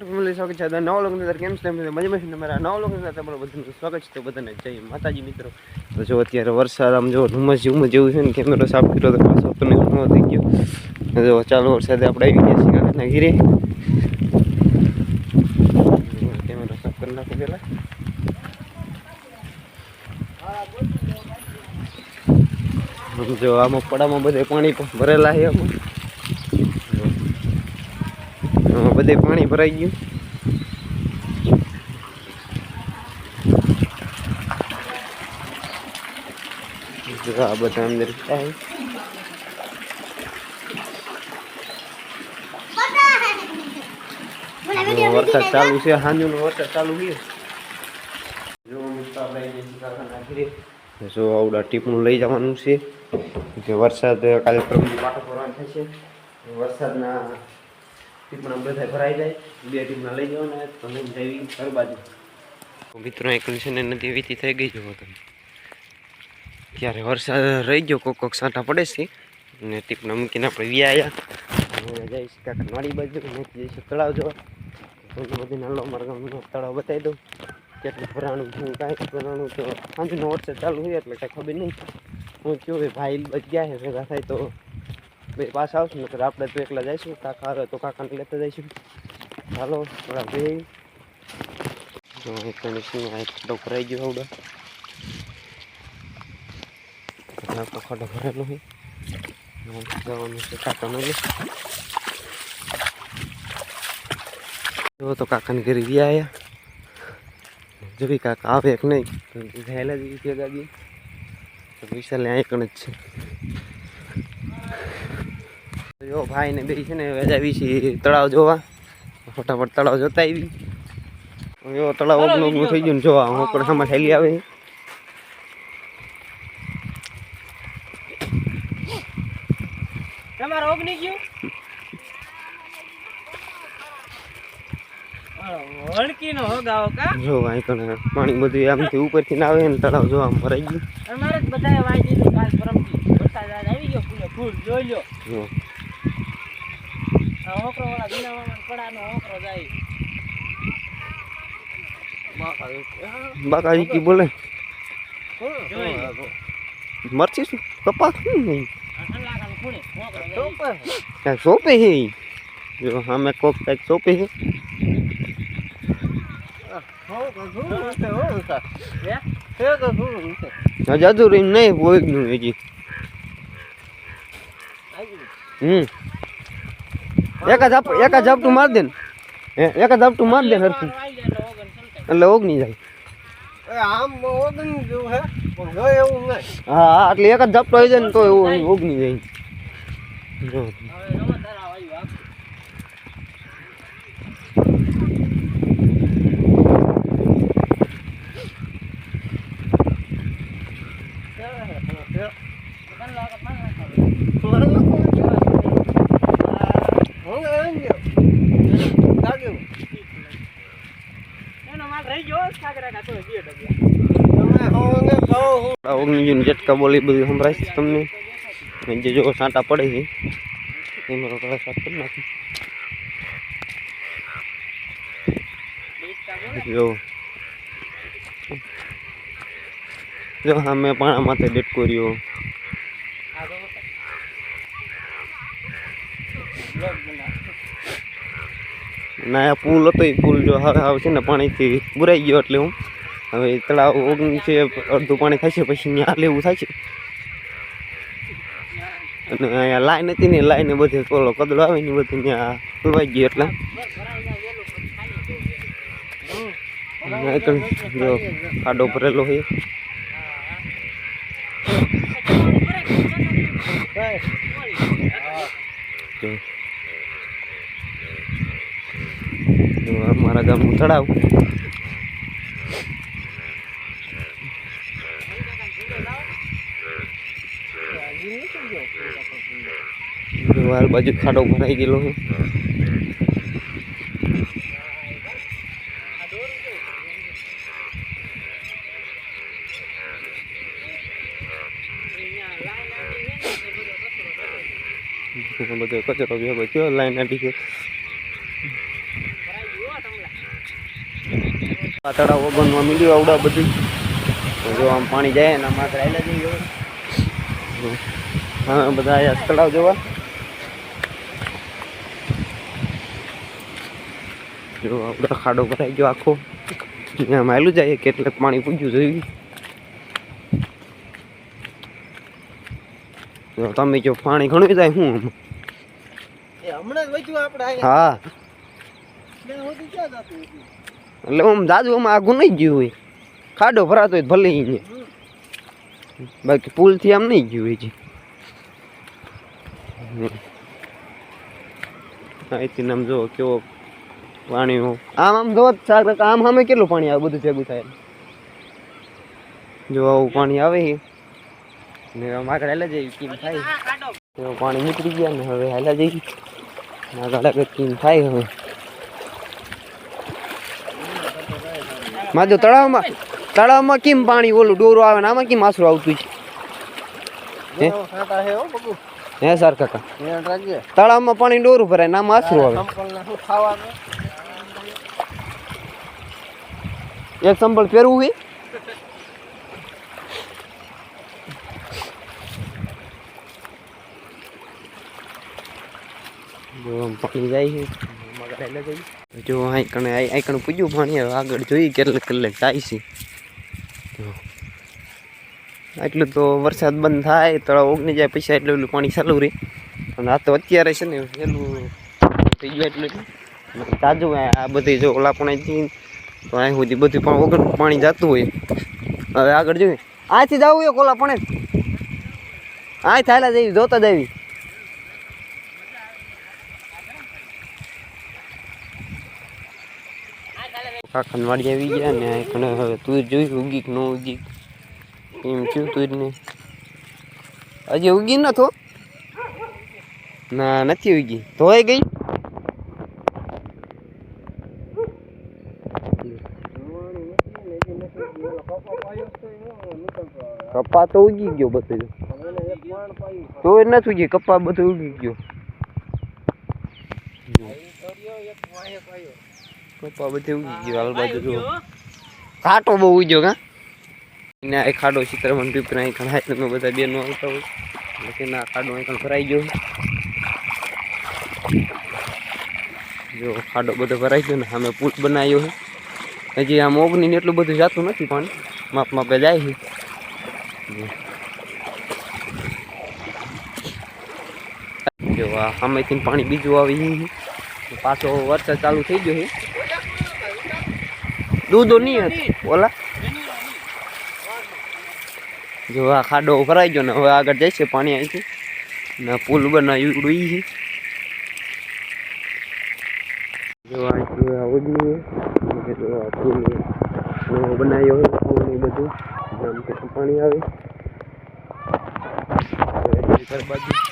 family સ્વાગત છે નવા લોકો અંદર કેમ છે મજામાં તમારા નવા લોકો અંદર તમારું બધાનું સ્વાગત છે તો બધાને જય માતાજી મિત્રો તો જો અત્યારે વરસાદ આમ જો ધુમ્મસ જેવું છે ને કેમેરો સાફ કર્યો તો પાછો તમે થઈ ગયો જો ચાલો વરસાદે આપણે આવી ગયા છીએ કાકાના ઘીરે કેમેરો સાફ કરી નાખો પેલા જો આમાં પડામાં બધે પાણી ભરેલા છે આમાં બધે પાણી ભરાઈ ગયું આ બધા અંદર વરસાદ ચાલુ છે સાંજનો વરસાદ ચાલુ છે જો આવડા ટીપનું લઈ જવાનું છે કે વરસાદ કાલે પ્રભુ પાટો ભરવાનું થશે વરસાદના ટીપણા બધા ભરાઈ જાય બે ટીપણા લઈ જવાના તો લઈને જવી ઘર બાજુ મિત્રો એક છે ને નદી વીતી થઈ ગઈ જો તમે ત્યારે વરસાદ રહી ગયો કોક સાંટા પડે છે અને ટીપના મૂકીને આપણે વ્યાયા જઈશ કાંક નાળી બાજુ જઈશું તળાવ જોવા બધી નાલો મારા ગામનો તળાવ બતાવી દઉં કેટલું ભરાણું છું કાંઈ ભરાણું તો સાંજનો વરસાદ ચાલુ હોય એટલે કાંઈ ખબર નહીં હું કહ્યું ભાઈ બચ ગયા છે ભેગા થાય તો બે પાસ આવશું ને આપણે તો એકલા જઈશું કાકા આવે તો કાકાને લેતા જઈશું ચાલો થોડા બે ખાડો ભરાઈ ગયો આવડે આખો ખાડો ભરેલો છે જવાનું છે કાકા મેલે જો તો કાકાને ઘરે ગયા આવ્યા જોઈ કાકા આવે એક નહીં ગયેલા જ ભેગા ગઈ તો પૈસા લે એક જ છે જો ભાઈ ને બે છે ને વેજાવી છે તળાવ જોવા ફટાફટ તળાવ જોતા આવી જો તળાવ ઓગણું થઈ ગયું ને જોવા હું પણ સામે થયેલી આવે તમારે ઓગણી ગયું વણકી નો હોગાવો કા જો અહીં કને પાણી બધું આમથી ઉપરથી ના આવે ને તળાવ જો આમ ભરાઈ ગયું અમારે જ બધાએ વાઈ દીધું કાલ પરમથી વરસાદ આવી ગયો ફૂલ જોઈ લ્યો જો આ હોકરો વાળા દિનાવામાં પડાનો હોકરો જાય બાકાજી કી બોલે મરચી શું કપાસ નહીં ક્યાંક સોંપે છે જો અમે કોક કંઈક સોંપે છે જાદુ રહી નહીં પોઈનું હજી એક જ ઝાપટું માર દે ને એક જ ઝાપટું માર દે હરખું એટલે ઓગની જાય હા એટલે એક જ ઝાપટો આવી જાય ને તો એવું ઓગની જાય ઝટકા બોલી બધું સંભળાય છે તમને જે જો સાંટા પડે છે એ મારો કળા સાફ કરી નાખી જો હા મેં પાણા માથે ડેટકો રહ્યો ના આ પુલ હતો એ પુલ જો હવે છે ને પાણીથી બુરાઈ ગયો એટલે હું હવે તળાવ ઓગણી છે અડધું પાણી થાય છે પછી ત્યાં લેવું થાય છે અને અહીંયા લાઈન હતી ને લાઈને બધે ઓલો કદડો આવે ને બધું ત્યાં ખોલવાઈ ગયો એટલે જો ખાડો ભરેલો હોય અમારા ગામનું તળાવ વાર બાજુ ખાડો ભરાઈ ગયેલો છે બધો કચરો ભેગો થયો લાઈન આટી ગયો આ તળાવ બનવા મળ્યું આવડા બધું જો આમ પાણી જાય ને આમાં રાયલા જઈએ હા બધા અહીંયા તળાવ જોવા જો આપણા ખાડો ભરાઈ ગયો આખો ત્યાં માયલું જાય કેટલાક પાણી પૂજ્યું જોયું જો તમે જો પાણી ઘણું જાય શું હા એટલે આમ જાજુ આમાં આગું નહીં ગયું હોય ખાડો ભરાતો હોય ભલે બાકી પુલ થી આમ નહીં ગયું હોય અહીંથી આમ જો કેવો પાણી આમ આમ જો આમ સામે કેટલું પાણી આવે બધું ભેગું થાય જો આવું પાણી આવે ને આમ આગળ હાલા જઈએ કેમ થાય પાણી નીકળી ગયા ને હવે હાલા જઈએ આગળ આગળ કેમ થાય હવે માજો તળાવમાં કેમ પાણી ઓલું ડોરો આવે ને આમાં કેમ આસરું આવતું છે હે સર કાકા તળાવમાં પાણી ડોરું ભરાય ને આમાં આસરું આવે એક સંભળ પહેરવું હોય પાણી જાય છે જો આઈકણ પૂજ્યું પાણી હવે આગળ જોઈએ કેટલે જાય છે એટલું તો વરસાદ બંધ થાય તળાવ ઓગની જાય પૈસા એટલું પાણી ચાલુ રહે અને આ તો અત્યારે છે ને પેલું થઈ ગયું એટલું તાજું આ બધી જો ઓલા પણ તો અહીં સુધી બધું પણ વગર પાણી જતું હોય હવે આગળ જોઈએ આથી જવું હોય કોલા પણ આ થાયલા જઈ જોતા જવી કાકાને વાડી આવી ગયા ને પણ હવે તું જોઈ ઉગી ન ઉગી એમ થયું તું જ ને હજી ઉગી ન થો ના નથી ઉગી ધોઈ ગઈ કપા તો ઉગી ગયો બધું તો જ નથી ઉગી કપા બધું ઉગી ગયો કપા બધું ઉગી ગયો હાલ બાજુ જો કાંટો બહુ ઉગ્યો કા ને આ ખાડો ચિત્રમન પીપરા અહીં ખાય તમે બધા બેનો આવતા હોય એટલે ના ખાડો અહીં ભરાઈ ગયો જો ખાડો બધો ભરાઈ ગયો ને સામે પુલ બનાવ્યો છે હજી આમ ઓગની એટલું બધું જતું નથી પણ માપ માપે જાય છે જો આ સામેથી પાણી બીજું આવી પાછો વરસાદ ચાલુ થઈ ગયો છે દૂધો નહીં ઓલા જો આ ખાડો ભરાઈ ગયો ને હવે આગળ જાય છે પાણી અહીંથી ને પુલ બનાવ્યું ડૂઈ છે જો આ ઓગની જો આ પુલ બનાવ્યો હોય પુલ બધું આમ પાણી આવે બાજુ